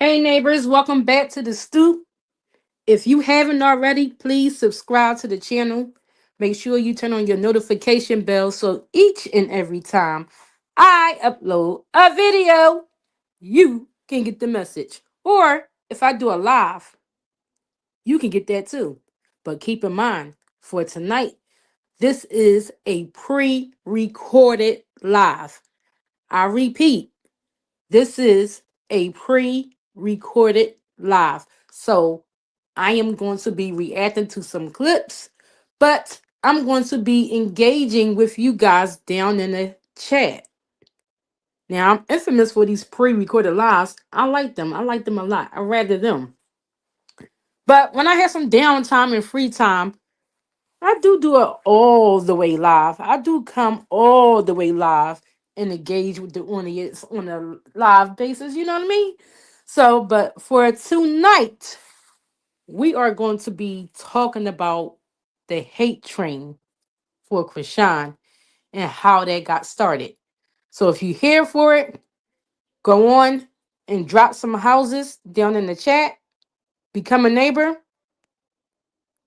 Hey neighbors, welcome back to the stoop. If you haven't already, please subscribe to the channel. Make sure you turn on your notification bell so each and every time I upload a video, you can get the message. Or if I do a live, you can get that too. But keep in mind, for tonight, this is a pre-recorded live. I repeat, this is a pre-recorded live. So I am going to be reacting to some clips, but I'm going to be engaging with you guys down in the chat. Now, I'm infamous for these pre-recorded lives. I like them. I like them a lot. I rather them. But when I have some downtime and free time, I do it all the way live. I do come all the way live and engage with the audience on a live basis. You know what I mean? So, but for tonight, we are going to be talking about the hate train for Chrisean and how that got started. So, if you're here for it, go on and drop some houses down in the chat. Become a neighbor.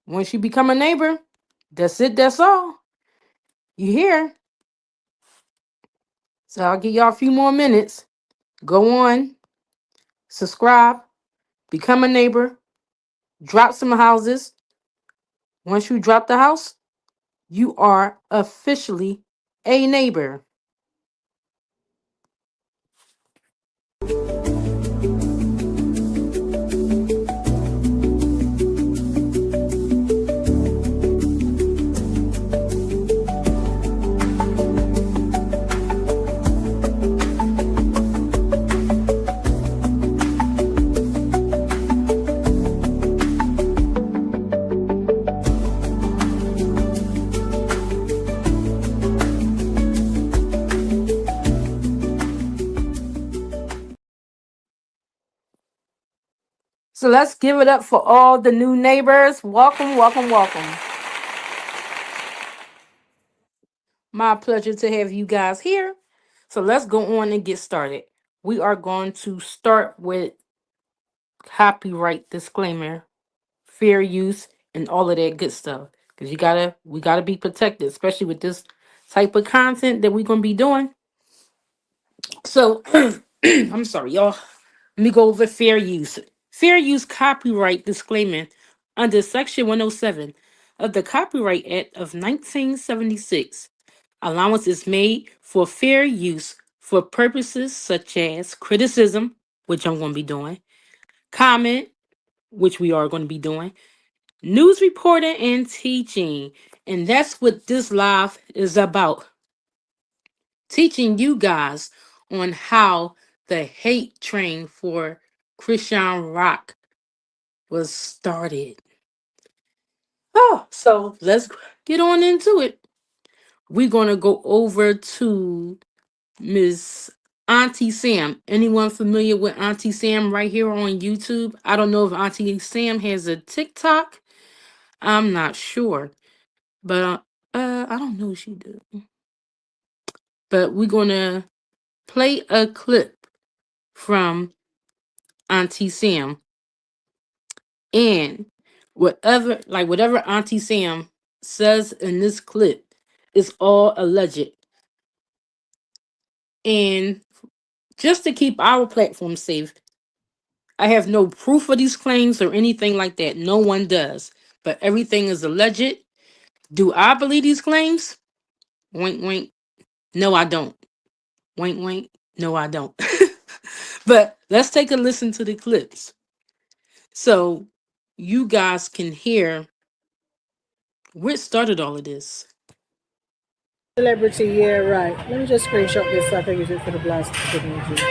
Once you become a neighbor, that's it. That's all. You here? So I'll give y'all a few more minutes. Go on, subscribe, become a neighbor, drop some houses. Once you drop the house, you are officially a neighbor. So let's give it up for all the new neighbors. Welcome, welcome, welcome. My pleasure to have you guys here. So let's go on and get started. We are going to start with copyright disclaimer, fair use, and all of that good stuff. Because we gotta be protected, especially with this type of content that we're gonna be doing. So I'm sorry, y'all. Let me go over fair use. Fair use copyright disclaimer under Section 107 of the Copyright Act of 1976. Allowance is made for fair use for purposes such as criticism, which I'm going to be doing, comment, which we are going to be doing, news reporting, and teaching. And that's what this live is about. Teaching you guys on how the hate train for Chrisean Rock was started. Oh, so let's get on into it. We're going to go over to Miss Auntie Sam. Anyone familiar with Auntie Sam right here on YouTube? I don't know if Auntie Sam has a TikTok. I'm not sure. But I don't know if she did. But we're going to play a clip from Auntie Sam. And whatever Auntie Sam says in this clip is all alleged. And just to keep our platform safe, I have no proof of these claims or anything like that. No one does. But everything is alleged. Do I believe these claims? Wink, wink. No, I don't. Wink, wink. No, I don't. But let's take a listen to the clips so you guys can hear where started all of this. Celebrity, yeah, right. Let me just screenshot this so I can use it for the blast technology.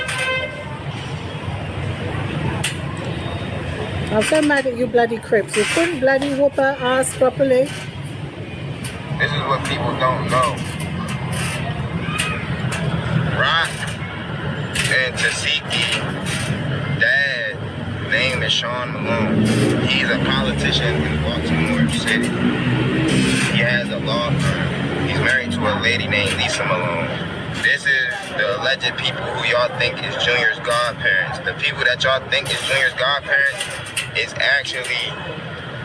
I'm so mad at you bloody crips. You couldn't bloody whoop her ass properly. This is what people don't know. Rock and Tasiki, dad, name is Sean Malone. He's a politician in Baltimore City. He has a law firm. He's married to a lady named Lisa Malone. This is the the alleged people who y'all think is Junior's godparents. The people that y'all think is Junior's godparents is actually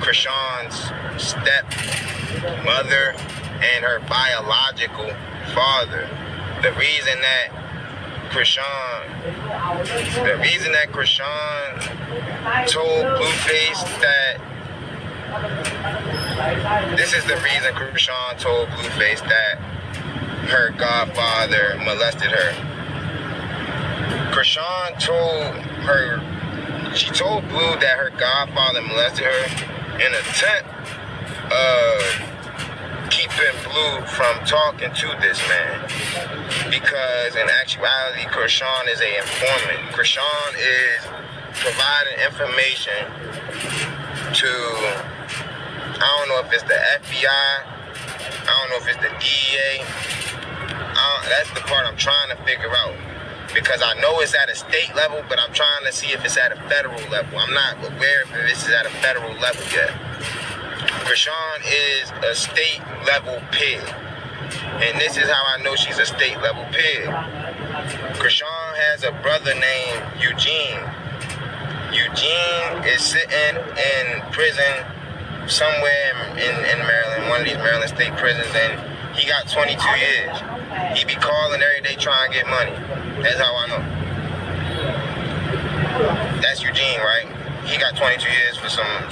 Chrisean's stepmother and her biological father. The reason that Chrisean told Blueface that this is the reason Chrisean told Blueface that her godfather molested her. Chrisean she told Blue that her godfather molested her in an attempt of keeping Blue from talking to this man. Because in actuality, Chrisean is an informant. Chrisean is providing information to, I don't know if it's the FBI, I don't know if it's the DEA. That's the part I'm trying to figure out. Because I know it's at a state level, but I'm trying to see if it's at a federal level. I'm not aware if this is at a federal level yet. Chrisean is a state level pig. And this is how I know she's a state level pig. Chrisean has a brother named Eugene. Eugene is sitting in prison somewhere in Maryland, one of these Maryland state prisons, and he got 22 years. He be calling every day trying to get money. That's how I know. That's Eugene, right? He got 22 years for some.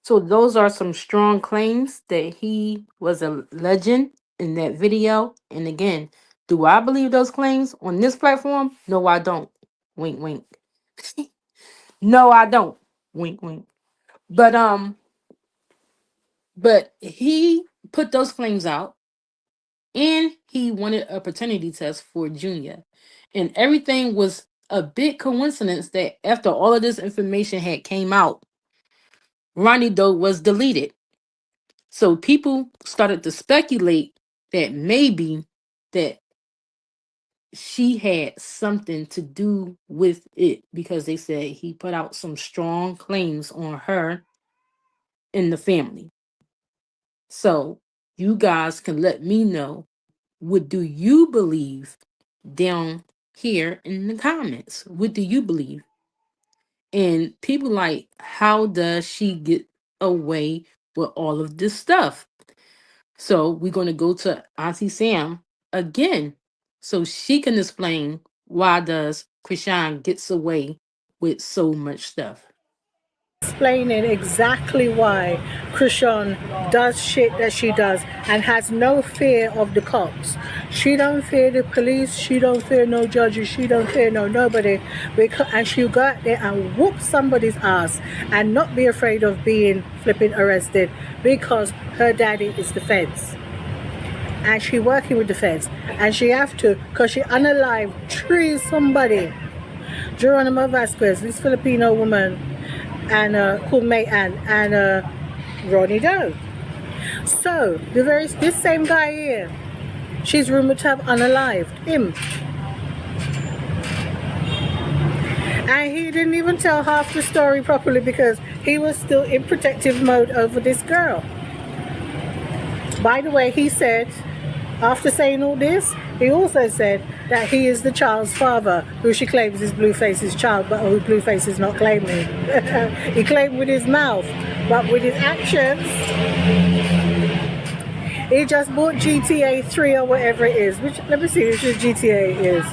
So those are some strong claims that he was a legend in that video. And again, do I believe those claims on this platform? No, I don't. Wink, wink. No, I don't. Wink, wink. But he put those claims out, and he wanted a paternity test for Junior. And everything was a big coincidence that after all of this information had came out, Ronnie Doe was deleted. So people started to speculate that maybe that she had something to do with it, because they said he put out some strong claims on her in the family. So you guys can let me know, what do you believe down here in the comments? What do you believe? And people like, how does she get away with all of this stuff? So we're going to go to Auntie Sam again, so she can explain why does Chrisean gets away with so much stuff. Explaining exactly why Chrisean does shit that she does and has no fear of the cops. She don't fear the police, she don't fear no judges, she don't fear nobody, and she'll go out there and whoop somebody's ass and not be afraid of being flipping arrested, because her daddy is the feds. And she working with the feds, and she have to, because she unalive tree somebody. Geronimo Vasquez, this Filipino woman, and called May Ann, and Ronnie Doe. So this same guy here, she's rumored to have unalived him, and he didn't even tell half the story properly because he was still in protective mode over this girl. By the way, he said, after saying all this, he also said that he is the child's father, who she claims is Blueface's child, but who Blueface is not claiming. He claimed with his mouth, but with his actions, he just bought GTA 3 or whatever it is. Which, let me see which GTA is.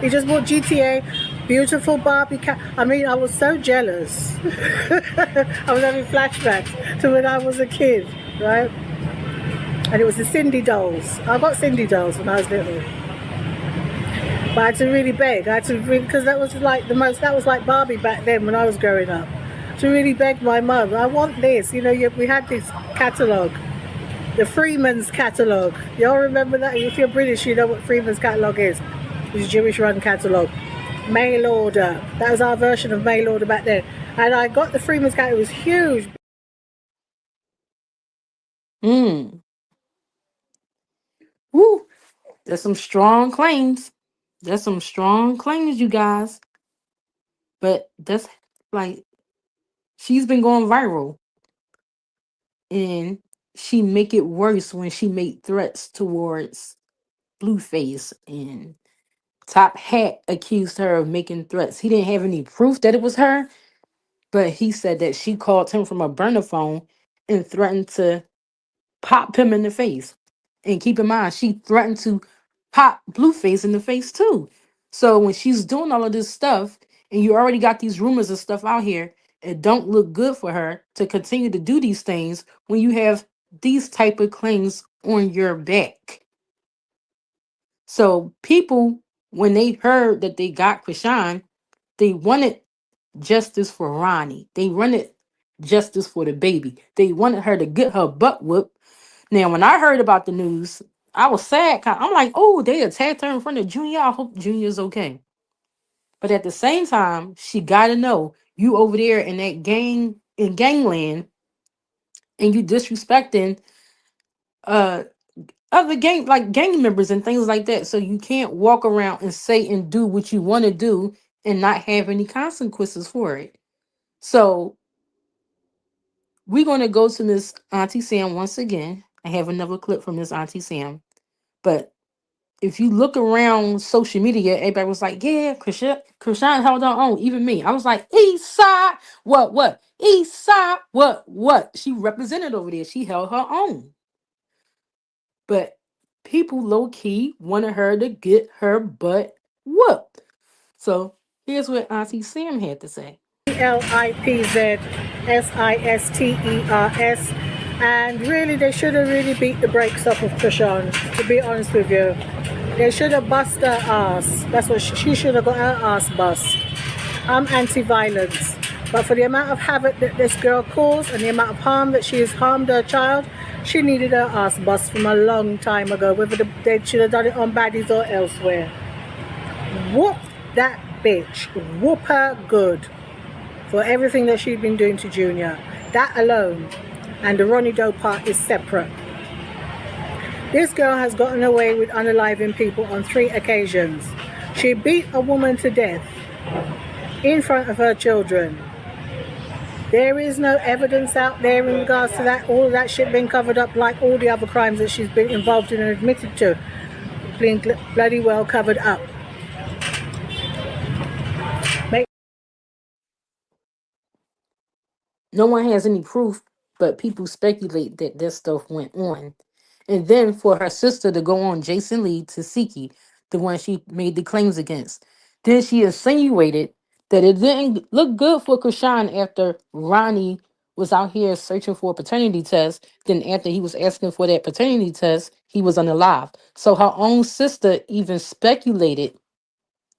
He just bought GTA, beautiful Barbie cat. I mean, I was so jealous. I was having flashbacks to when I was a kid, right? And it was the Cindy dolls. I got Cindy dolls when I was little. But I had to really beg. Because that was like Barbie back then when I was growing up. To really beg my mum, I want this. You know, we had this catalogue, the Freeman's catalogue. Y'all remember that? If you're British, you know what Freeman's catalogue is. It's a Jewish run catalogue. Mail order. That was our version of mail order back then. And I got the Freeman's catalogue. It was huge. Woo! There's some strong claims. There's some strong claims, you guys. But that's like, she's been going viral. And she make it worse when she made threats towards Blueface, and Top Hat accused her of making threats. He didn't have any proof that it was her, but he said that she called him from a burner phone and threatened to pop him in the face. And keep in mind, she threatened to pop Blueface in the face too. So when she's doing all of this stuff, and you already got these rumors and stuff out here, it don't look good for her to continue to do these things when you have these type of claims on your back. So people, when they heard that they got Chrisean, they wanted justice for Ronnie. They wanted justice for the baby. They wanted her to get her butt whooped. Now, when I heard about the news, I was sad. I'm like, oh, they attacked her in front of Junior. I hope Junior's okay. But at the same time, she got to know you over there in that gang, in gangland, and you disrespecting uh other gang, like gang members and things like that. So you can't walk around and say and do what you want to do and not have any consequences for it. So we're going to go to Miss Auntie Sam once again. I have another clip from Miss Auntie Sam. But if you look around social media, everybody was like, yeah, Chrisean held her own. Even me. I was like, East Side, what? East Side, what? She represented over there. She held her own. But people low-key wanted her to get her butt whooped. So here's what Auntie Sam had to say. Lipzsisters, and really they should have really beat the brakes off of Chrisean, to be honest with you. They should have bust her ass. That's what she should have got her ass bust. I'm anti-violence, but for the amount of havoc that this girl caused and the amount of harm that she has harmed her child, she needed her ass bust from a long time ago, whether they should have done it on baddies or elsewhere. Whoop that bitch. Whoop her good for everything that she's been doing to Junior. That alone. And the Ronnie Doe part is separate. This girl has gotten away with unaliving people on 3 occasions. She beat a woman to death in front of her children. There is no evidence out there in regards to that. All of that shit been covered up like all the other crimes that she's been involved in and admitted to. Being bloody well covered up. No one has any proof, but people speculate that this stuff went on. And then for her sister to go on Jason Lee to Siki, the one she made the claims against. Then she insinuated that it didn't look good for Chrisean after Ronnie was out here searching for a paternity test. Then after he was asking for that paternity test, he was unalive. So her own sister even speculated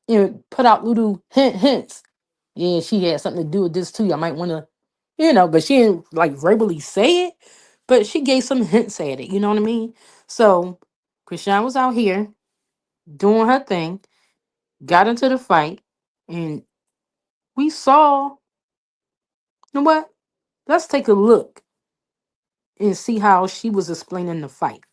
and put out little hints. Yeah, she had something to do with this too. I might want to, but she didn't like verbally say it, but she gave some hints at it. You know what I mean? So Chrisean was out here doing her thing, got into the fight, and we saw, you know what? Let's take a look and see how she was explaining the fight.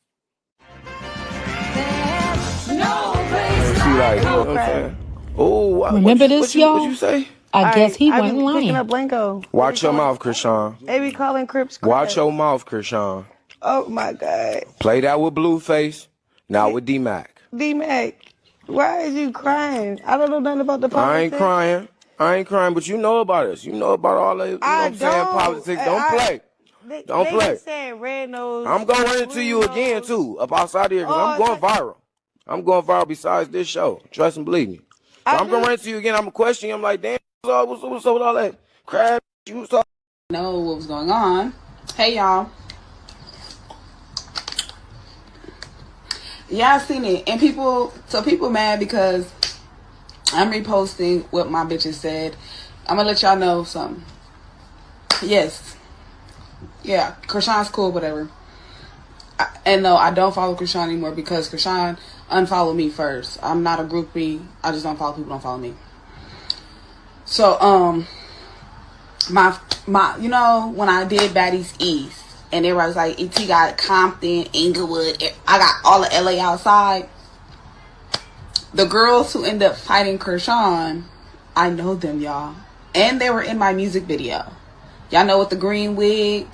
Remember this, y'all? What you say? I guess he I've wasn't been picking lying. up Blanco. Watch your mouth, Chrisean. They be calling Crips. Watch your mouth, Chrisean. Oh my God. Play that with Blueface, now with D-Mac. D-Mac, why is you crying? I don't know nothing about the politics. I ain't crying, but you know about us. You know about all that, I'm saying, politics. Don't play. Don't play. Saying red nose. I'm going to run into you again, too, up outside here, because I'm going viral. I'm going viral besides this show. Trust and believe me. So I'm going to run into you again. I'm going to question you. I'm like, damn, what's up with all that crap you was talking? Know what was going on. Hey, y'all. Yeah, I seen it. And people mad because I'm reposting what my bitches said. I'm going to let y'all know something. Yes. Yeah, Chrisean's cool, whatever. And no, I don't follow Chrisean anymore because Chrisean unfollowed me first. I'm not a groupie. I just don't follow people who don't follow me. So, my, when I did Baddies East, and everybody was like, E.T. got Compton, Inglewood, I got all of LA outside. The girls who end up fighting Chrisean, I know them, y'all. And they were in my music video. Y'all know with the green wig,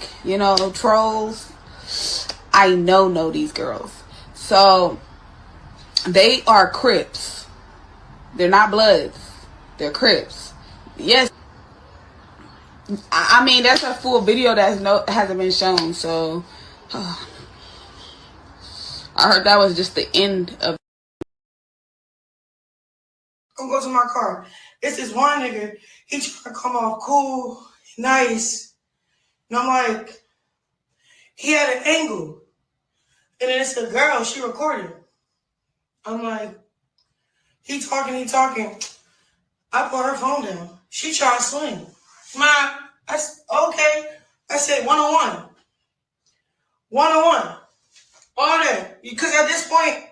trolls. I know these girls. So they are Crips. They're not Bloods. They're Crips. Yes. I mean, that's a full video that hasn't been shown. So I heard that was just the end of. I'm going to my car. It's this one nigga. He trying to come off cool, nice. And I'm like, he had an angle. And then it's a girl, she recorded. I'm like, he talking. I put her phone down. She tried to swing. I said, okay. I said, one-on-one. One-on-one. All that. Because at this point,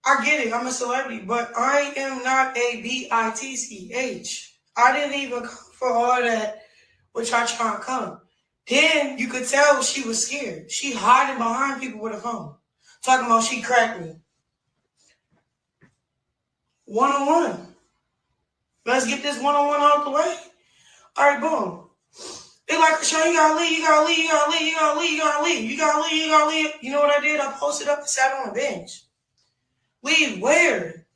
I get it. I'm a celebrity. But I am not a bitch. I didn't even come for all that, which I try to come. Then you could tell she was scared. She hiding behind people with a phone. Talking about she cracked me. One-on-one. Let's get this one-on-one out the way. All right, boom. They like, Chrisean, you gotta leave. You know what I did? I posted up and sat on a bench. Leave where?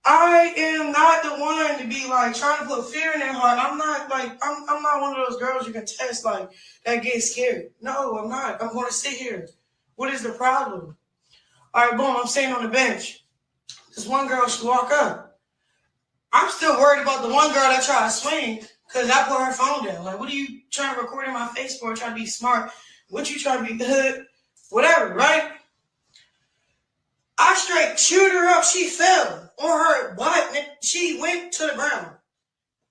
I am not the one to be like trying to put fear in their heart. I'm not one of those girls you can test like that get scared. No, I'm not. I'm gonna sit here. What is the problem? All right, boom, I'm sitting on the bench. This one girl, she walk up. I'm still worried about the one girl that tried to swing because I put her phone down. Like, what are you trying to record in my face for? Trying to be smart. What you trying to be hood? Whatever, right? I straight chewed her up. She fell on her butt. And she went to the ground.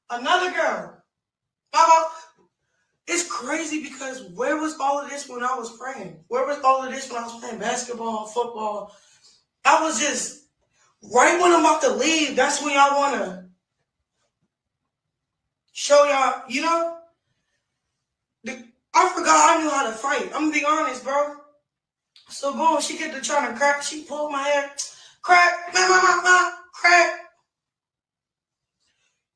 Another girl. It's crazy because where was all of this when I was praying? Where was all of this when I was playing basketball, football? I was just, right when I'm about to leave, that's when y'all want to show y'all, you know? I forgot I knew how to fight. I'm going to be honest, bro. So boom, she get to trying to crack. She pulled my hair. Crack. Crack.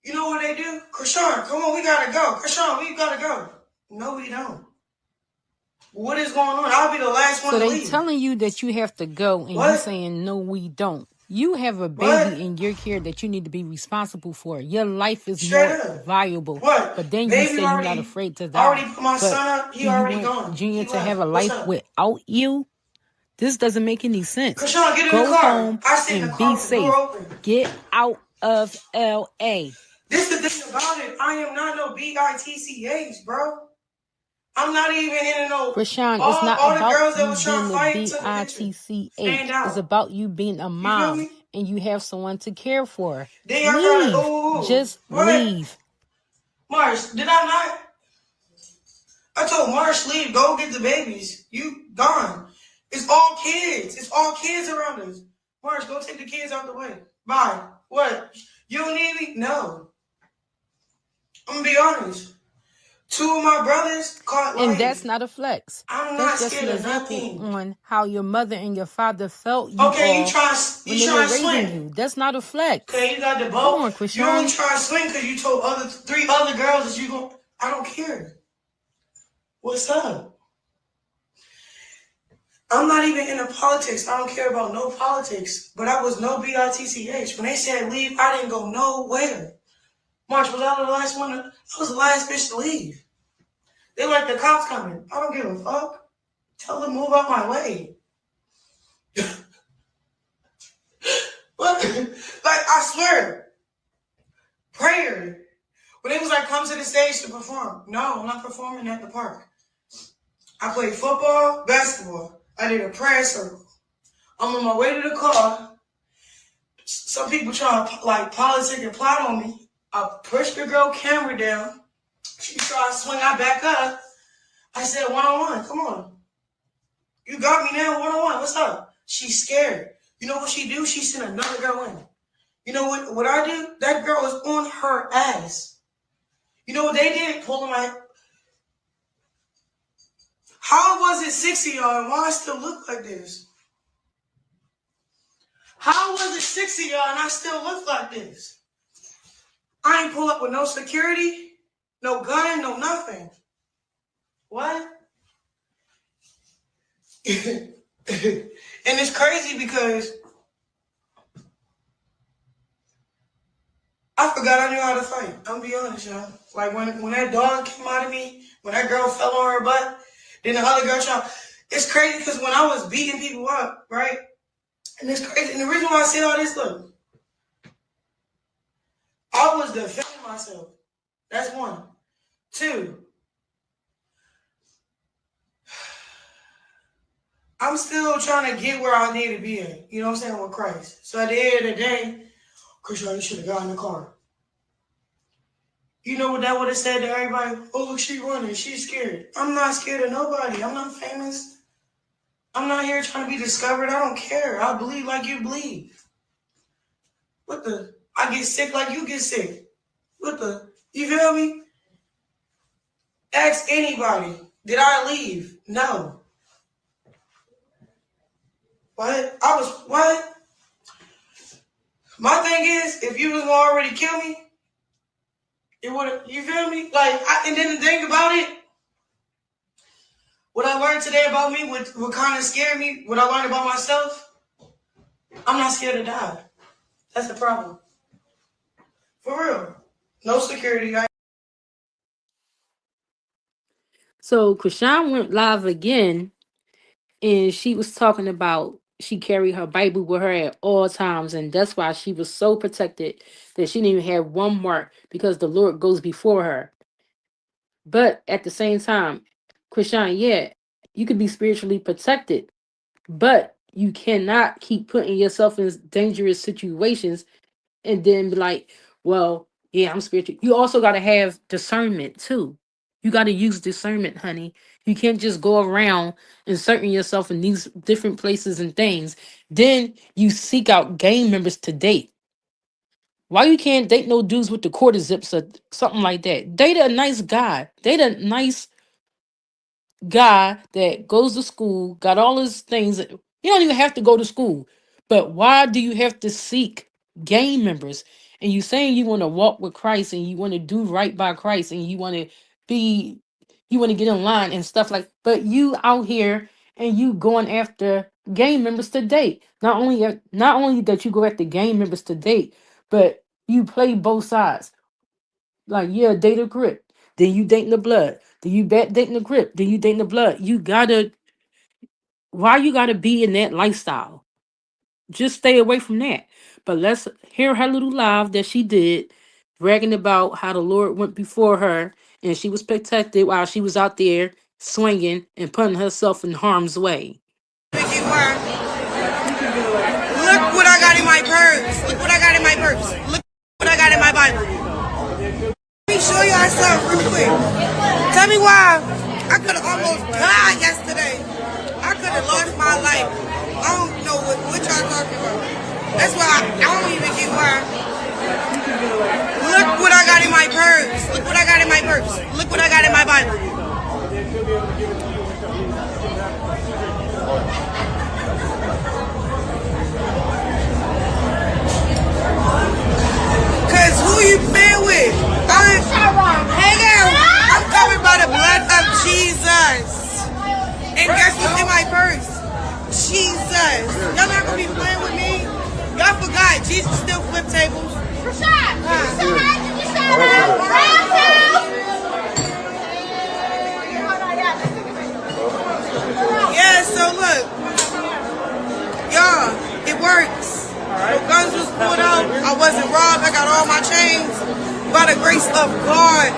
You know what they do? Chrisean, come on, we got to go. Chrisean, we got to go. No, we don't. What is going on? I'll be the last one to leave. So they telling you that you have to go and you saying, no, we don't. You have a baby in your care that you need to be responsible for. Your life is more valuable. What? But then Baby you say you're not afraid to die. I already put my son up. He already gone. Junior He to have a left. life without you? This doesn't make any sense. Chrisean, get in Go the car. home I sit in and the car be with the door safe. open. Get out of L.A. This is the thing about it. I am not no bitch, bro. I'm not even in no. Chrisean, it's not all the about girls that you was trying to being fight the bitch. stand out. It's about you being a mom and you have someone to care for. Then y'all gotta Leave. Just leave. Marsh, did I not? I told Marsh, leave. Go get the babies. You gone. It's all kids. It's all kids around us. Marsh, go take the kids out the way. Bye. What? You don't need me? No. I'm gonna be honest. Two of my brothers caught life. And that's not a flex. That's just an example on how your mother and your father felt you okay, when they were raising you. That's not a flex. Okay, you got the boat. Come on, Chrisean. You only try to swing because you told three other girls that you go. I don't care. What's up? I'm not even into politics. I don't care about no politics. But I was no bitch. When they said leave, I didn't go nowhere. March, was I the last one? I was the last bitch to leave. They like the cops coming. I don't give a fuck. Tell them move out my way. But, like, I swear. Prayer. When it was like, come to the stage to perform. No, I'm not performing at the park. I played football, basketball. I did a prayer circle. I'm on my way to the car. Some people try to, like, politic and plot on me. I pushed the girl camera down. She tried to swing. I back up. I said, one-on-one. Come on. You got me now, one-on-one. What's up? She's scared. You know what she do? She sent another girl in. You know what I do? That girl was on her ass. You know what they did? Pulling my... How was it 60 y'all and why I still look like this? How was it 60 y'all and I still look like this? I ain't pull up with no security, no gun, no nothing. What? And it's crazy because I forgot I knew how to fight. I'm gonna be honest, y'all. Like when that dog came out of me, when that girl fell on her butt, then the other girl tried. It's crazy because when I was beating people up, right? And it's crazy. And the reason why I say all this, look, I was defending myself. That's one. Two, I'm still trying to get where I need to be at. You know what I'm saying? With Christ. So at the end of the day, Chrisean, you should have got in the car. You know what that would have said to everybody? Oh, look, she running. She's scared. I'm not scared of nobody. I'm not famous. I'm not here trying to be discovered. I don't care. I bleed like you bleed. What the? I get sick like you get sick. What the? You feel me? Ask anybody. Did I leave? No. What? What? My thing is, if you was gonna already kill me, it would. You feel me? Like, and then the thing about it, what I learned today about me, what kind of scared me, what I learned about myself, I'm not scared to die. That's the problem. For real. No security. So Chrisean went live again, and she was talking about she carried her Bible with her at all times, and that's why she was so protected that she didn't even have one mark because the Lord goes before her. But at the same time, Chrisean, yeah, you could be spiritually protected, but you cannot keep putting yourself in dangerous situations and then be like, well, yeah, I'm spiritual. You also got to have discernment too. You got to use discernment, honey. You can't just go around inserting yourself in these different places and things. Then you seek out gang members to date. Why you can't date no dudes with the quarter zips or something like that? Date a nice guy. Date a nice guy that goes to school, got all his things. You don't even have to go to school. But why do you have to seek gang members? And you saying you want to walk with Christ and you want to do right by Christ and be you want to get in line and stuff like, but you out here and you going after gang members to date. Not only that you go after gang members to date, but you play both sides. Like, yeah, date a grip. Then you dating the blood. Then you back dating the grip. Then you dating the blood. Why you gotta be in that lifestyle? Just stay away from that. But let's hear her little live that she did, bragging about how the Lord went before her and she was protected while she was out there swinging and putting herself in harm's way. Look what I got in my purse. Look what I got in my purse. Look what I got in my Bible. Let me show y'all something real quick. Tell me why I could have almost died yesterday. I could have lost my life. I don't know what y'all talking about. That's why I don't even get why. Look what I got in my purse. Look what I got in my purse. Look what I got in my Bible. Cause who you playing with? I'm covered by the blood of Jesus. And guess what's in my purse? Jesus. Y'all not gonna be playing with me? Y'all forgot Jesus still flip tables. Yeah, so look. Y'all, it works. No guns was pulled out. I wasn't robbed. I got all my chains. By the grace of God.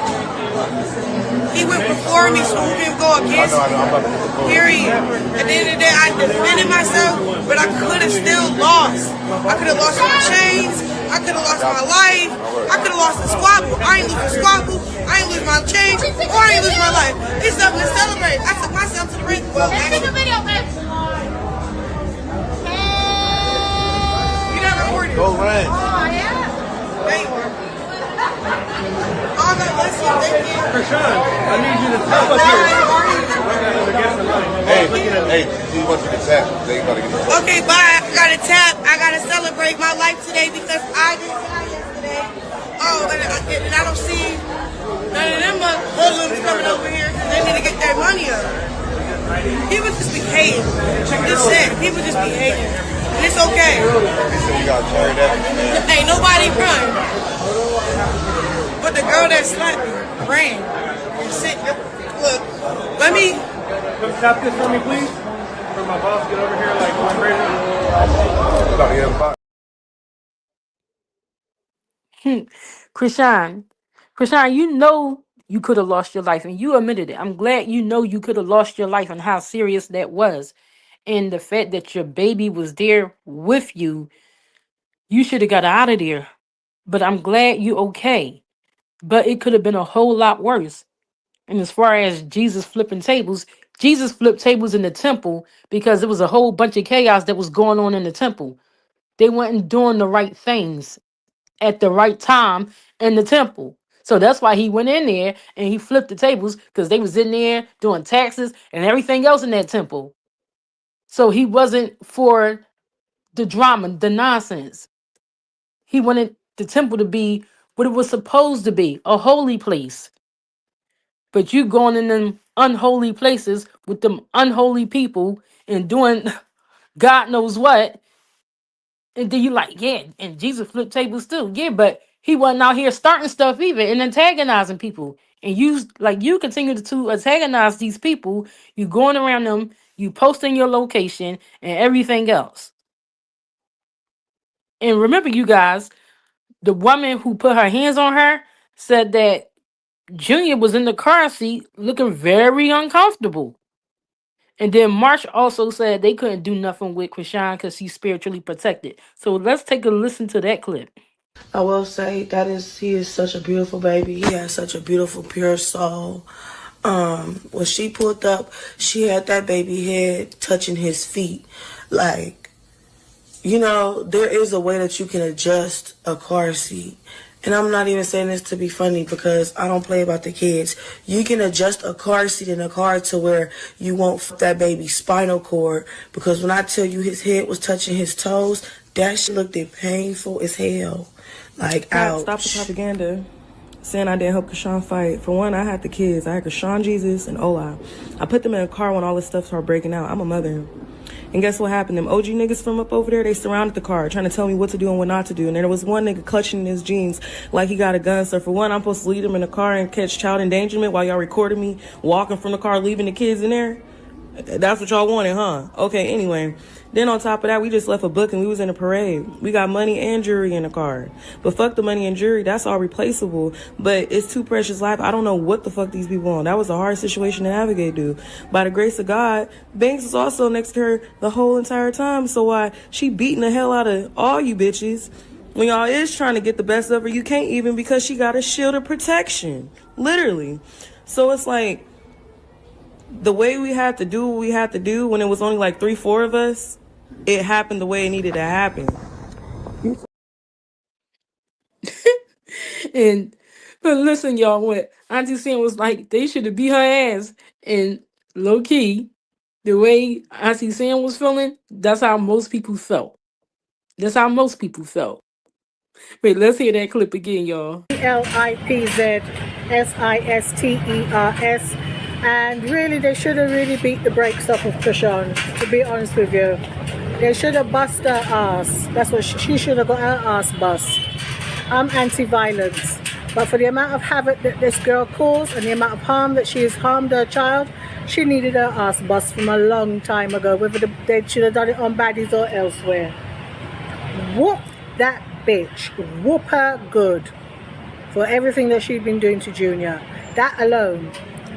He went before me, so who can go against me? Period. At the end of the day, I defended myself, but I could have still lost. I could have lost my chains. I could have lost my life. I could have lost the squabble. I ain't lose the squabble. I ain't lose my chains. Or I ain't lose my life. It's something to celebrate. I took myself to the ring. Well, take a video, baby. You never recorded. Go run. Oh, yeah. There you are. Oh, God bless you. Thank you. Chrisean, I need you to tap up here. Hey, he wants you to tap. They gotta get the Okay, bye. I gotta tap. I gotta celebrate my life today because I didn't die yesterday. Oh, and I don't see none of them hoodlums coming over here because they need to get their money up. People just be hating. I'm just saying, people just be hating. And it's okay. They said you got carried out, man. Ain't nobody run. But the girl that slapped me ran. Look, let me. Stop this for me, please. For my boss, get over here like one crazy. About to get him back. Chrisean, Chrisean, you know you could have lost your life, and you admitted it. I'm glad you know you could have lost your life and how serious that was. And the fact that your baby was there with you, you should have got out of there. But I'm glad you okay. But it could have been a whole lot worse. And as far as Jesus flipping tables, Jesus flipped tables in the temple because there was a whole bunch of chaos that was going on in the temple. They weren't doing the right things at the right time in the temple. So that's why he went in there and he flipped the tables because they was in there doing taxes and everything else in that temple. So he wasn't for the drama, the nonsense. He wanted the temple to be what it was supposed to be, a holy place. But you going in them unholy places with them unholy people and doing God knows what. And then you like, yeah, and Jesus flipped tables too. Yeah, but he wasn't out here starting stuff either and antagonizing people. And you continue to antagonize these people. You going around them, you posting your location and everything else. And remember, you guys, the woman who put her hands on her said that Junior was in the car seat looking very uncomfortable. And then Marsh also said they couldn't do nothing with Chrisean because he's spiritually protected. So let's take a listen to that clip. I will say he is such a beautiful baby. He has such a beautiful, pure soul. When she pulled up, she had that baby head touching his feet. Like, there is a way that you can adjust a car seat. And I'm not even saying this to be funny because I don't play about the kids. You can adjust a car seat in a car to where you won't f that baby's spinal cord. Because when I tell you his head was touching his toes, that shit looked painful as hell. Like, ouch. Stop the propaganda. Saying I didn't help Chrisean fight. For one, I had the kids. I had Chrisean, Jesus, and Ola. I put them in a car when all this stuff started breaking out. I'm a mother. And guess what happened? Them OG niggas from up over there, they surrounded the car, trying to tell me what to do and what not to do. And there was one nigga clutching in his jeans like he got a gun. So for one, I'm supposed to leave him in the car and catch child endangerment while y'all recording me walking from the car, leaving the kids in there? That's what y'all wanted, huh? Okay, anyway. Then on top of that, we just left a book and we was in a parade. We got money and jewelry in the car. But fuck the money and jewelry, that's all replaceable. But it's too precious life. I don't know what the fuck these people on. That was a hard situation to navigate, dude. By the grace of God, Banks was also next to her the whole entire time. So why she beating the hell out of all you bitches. When y'all is trying to get the best of her, you can't even because she got a shield of protection. Literally. So it's like, the way we had to do what we had to do when it was only like 3-4 of us, it happened the way it needed to happen. And but listen, y'all, what Auntie Sam was like, they should have beat her ass. And low key, the way Auntie Sam was feeling, that's how most people felt. That's how most people felt. Wait, let's hear that clip again, y'all. Lipzsisters. And really, they should have really beat the brakes off of Chrisean, to be honest with you. They should have bust her ass. That's what she should have got her ass bust. I'm anti-violence. But for the amount of havoc that this girl caused and the amount of harm that she has harmed her child, she needed her ass bust from a long time ago, whether they should have done it on baddies or elsewhere. Whoop that bitch. Whoop her good for everything that she'd been doing to Junior. That alone.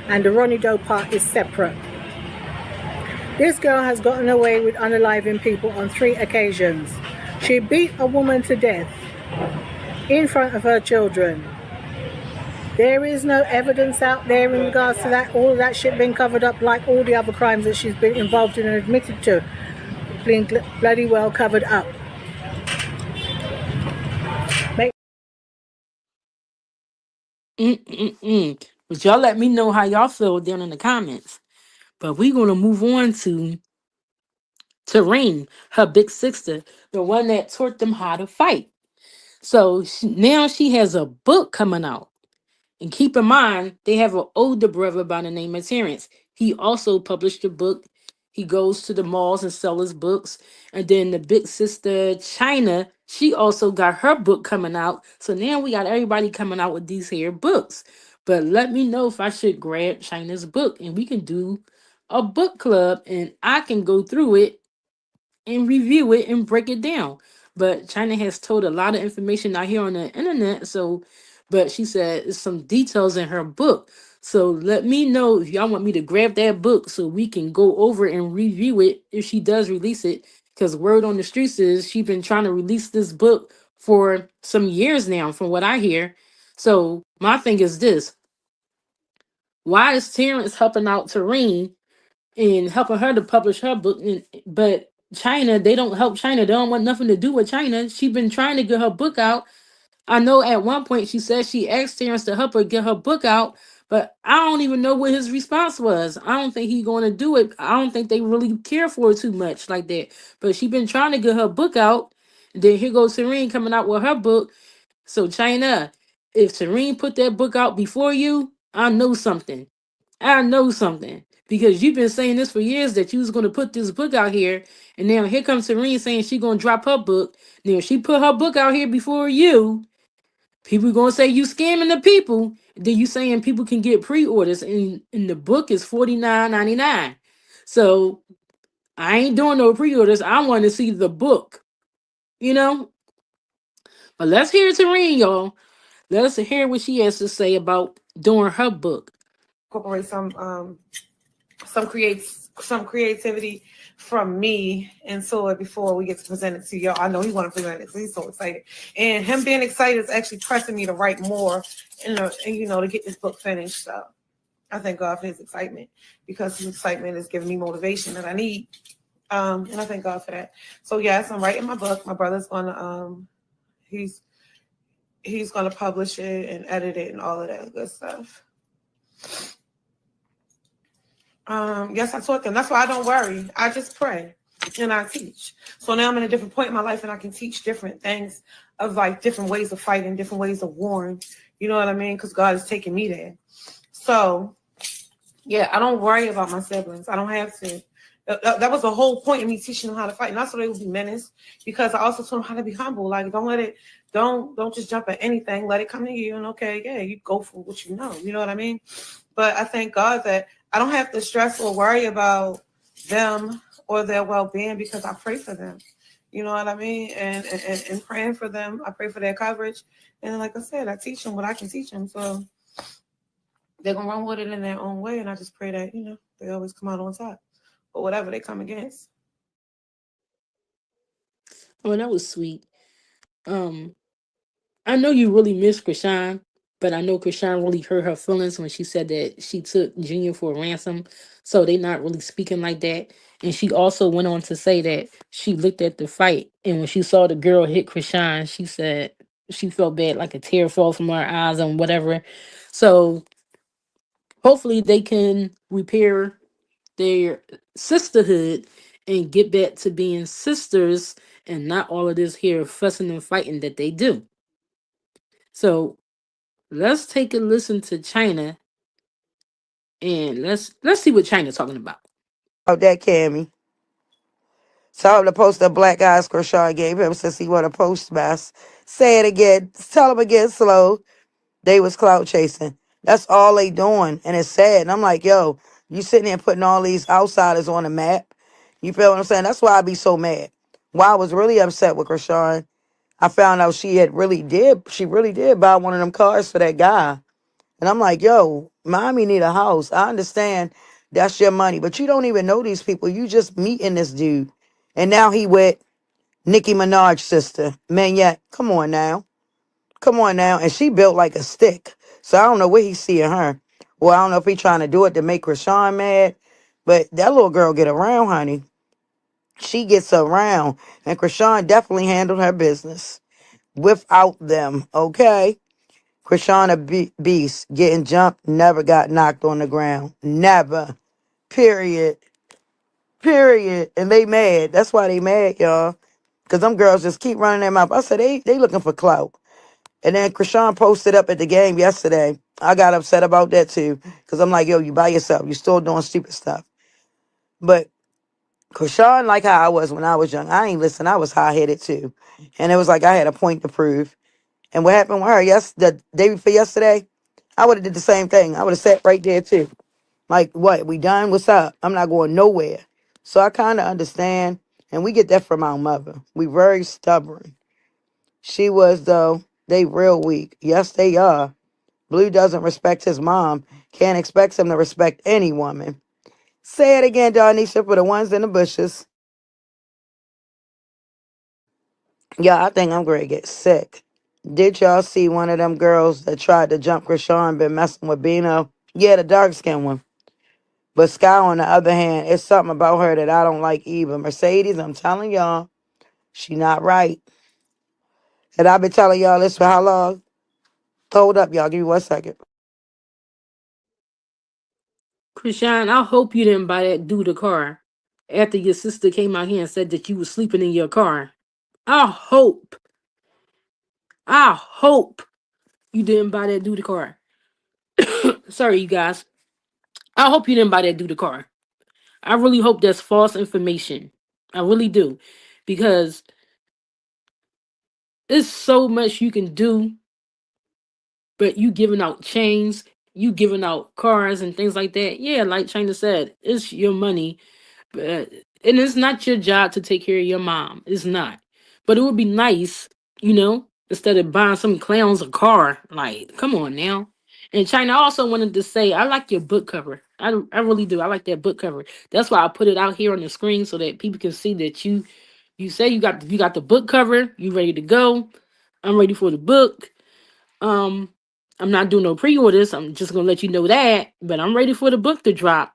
And the Ronnie Doe part is separate. This girl has gotten away with unaliving people on 3 occasions. She beat a woman to death in front of her children. There is no evidence out there in regards to that. All of that shit been covered up like all the other crimes that she's been involved in and admitted to. Being bloody well covered up. But y'all let me know how y'all feel down in the comments. But we're going to move on to Tareen, her big sister, the one that taught them how to fight. So now she has a book coming out. And keep in mind, they have an older brother by the name of Terrence. he also published a book. He goes to the malls and sell his books. And then the big sister China, she also got her book coming out. So now we got everybody coming out with these here books. But let me know if I should grab China's book and we can do a book club and I can go through it and review it and break it down. But China has told a lot of information out here on the internet. So, but she said it's some details in her book. So let me know if y'all want me to grab that book so we can go over and review it if she does release it. Because word on the streets is she's been trying to release this book for some years now, from what I hear. So my thing is this: why is Terrence helping out Tareen and helping her to publish her book, but China, they don't help China. They don't want nothing to do with China. She been trying to get her book out. I know at one point she said she asked Terrence to help her get her book out, but I don't even know what his response was. I don't think he's going to do it. I don't think they really care for her too much like that. But she been trying to get her book out. Then here goes Serene coming out with her book. So China, if Serene put that book out before you, I know something. I know something. Because you've been saying this for years that you was gonna put this book out here, and now here comes Serene saying she gonna drop her book. Now if she put her book out here before you, people gonna say you scamming the people. Then you saying people can get pre-orders, and the book is $49.99. So I ain't doing no pre-orders. I want to see the book, you know. But let's hear Serene, y'all. Let's hear what she has to say about doing her book. Incorporate some creativity from me into it before we get to present it to y'all. I know he want to present it because he's so excited, and him being excited is actually pressing me to write more and to get this book finished. So I thank God for his excitement, because his excitement is giving me motivation that I need, and I thank God for that. So yes, I'm writing my book. My brother's gonna he's gonna publish it and edit it and all of that good stuff. Yes, I taught them. That's why I don't worry. I just pray and I teach. So now I'm in a different point in my life and I can teach different things of like different ways of fighting, different ways of warring. You know what I mean? Because God is taking me there. So yeah, I don't worry about my siblings. I don't have to. That was the whole point of me teaching them how to fight. Not so they would be menaced, because I also taught them how to be humble. Like don't just jump at anything. Let it come to you, and okay, yeah, you go for what you know. You know what I mean? But I thank God that I don't have to stress or worry about them or their well-being, because I pray for them. You know what I mean? And praying for them, I pray for their coverage. And like I said, I teach them what I can teach them. So they're going to run with it in their own way. And I just pray that, they always come out on top, or whatever they come against. Oh, that was sweet. I know you really miss Chrisean, but I know Chrisean really hurt her feelings when she said that she took Junior for a ransom. So they not really speaking like that. And she also went on to say that she looked at the fight, and when she saw the girl hit Chrisean, she said she felt bad, like a tear fell from her eyes and whatever. So hopefully they can repair their sisterhood and get back to being sisters and not all of this here fussing and fighting that they do. So let's take a listen to China, and let's see what China's talking about. Oh, that Cammy. Tell him to post the black eyes Chrisean gave him since he won a postmaster. Say it again. Tell him again slow. They was clout chasing. That's all they doing. And it's sad. And I'm like, yo, you sitting there putting all these outsiders on the map. You feel what I'm saying? That's why I be so mad. Why I was really upset with Chrisean, I found out she really did buy one of them cars for that guy. And I'm like, yo, mommy need a house. I understand that's your money, but you don't even know these people. You just meeting this dude. And now he with Nicki Minaj's sister. Man, yeah, come on now. Come on now. And she built like a stick. So I don't know what he's seeing her. Well, I don't know if he's trying to do it to make Chrisean mad. But that little girl get around, honey. She gets around. And Chrisean definitely handled her business without them, okay? Chrisean a beast. Getting jumped, never got knocked on the ground. Never. Period. Period. And they mad. That's why they mad, y'all. Because them girls just keep running their mouth. I said, they looking for clout. And then Chrisean posted up at the game yesterday. I got upset about that too. Because I'm like, yo, you by yourself. You still doing stupid stuff. But Chrisean, like how I was when I was young, I ain't listen. I was high headed too. And it was like I had a point to prove. And what happened with her, the day before yesterday, I would have did the same thing. I would have sat right there too. Like, what? We done? What's up? I'm not going nowhere. So I kind of understand. And we get that from our mother. We very stubborn. She was, though, they real weak. Yes, they are. Blue doesn't respect his mom. Can't expect him to respect any woman. Say it again, Darnisha, for the ones in the bushes. Yeah, I think I'm going to get sick. Did y'all see one of them girls that tried to jump Krishan been messing with Bino? Yeah, the dark skinned one. But Sky, on the other hand, it's something about her that I don't like either. Mercedes, I'm telling y'all, she not right. And I've been telling y'all this for how long? Hold up, y'all. Give me 1 second. Krishan, I hope you didn't buy that dude a car after your sister came out here and said that you was sleeping in your car. I hope, I hope you didn't buy that dude a car. Sorry, you guys. I hope you didn't buy that dude a car. I really hope that's false information. I really do. Because there's so much you can do, but you giving out chains, you giving out cars and things like that. Yeah, like China said, it's your money. But, and it's not your job to take care of your mom. It's not. But it would be nice, instead of buying some clowns a car. Like, come on now. And China also wanted to say, I like your book cover. I really do. I like that book cover. That's why I put it out here on the screen so that people can see that you say you got the book cover, you ready to go. I'm ready for the book. Um, I'm not doing no pre-orders. I'm just gonna let you know that. But I'm ready for the book to drop.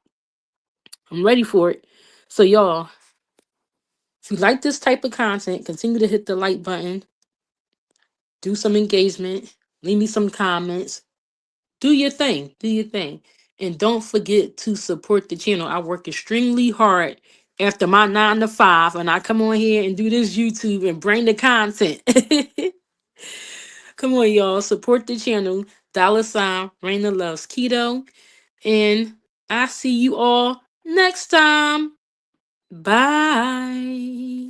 I'm ready for it. So y'all, if you like this type of content, continue to hit the like button, do some engagement, leave me some comments, do your thing, do your thing. And don't forget to support the channel. I work extremely hard after my 9 to 5, and I come on here and do this YouTube and bring the content. Come on, y'all, support the channel. $ Raina loves keto. And I see you all next time. Bye.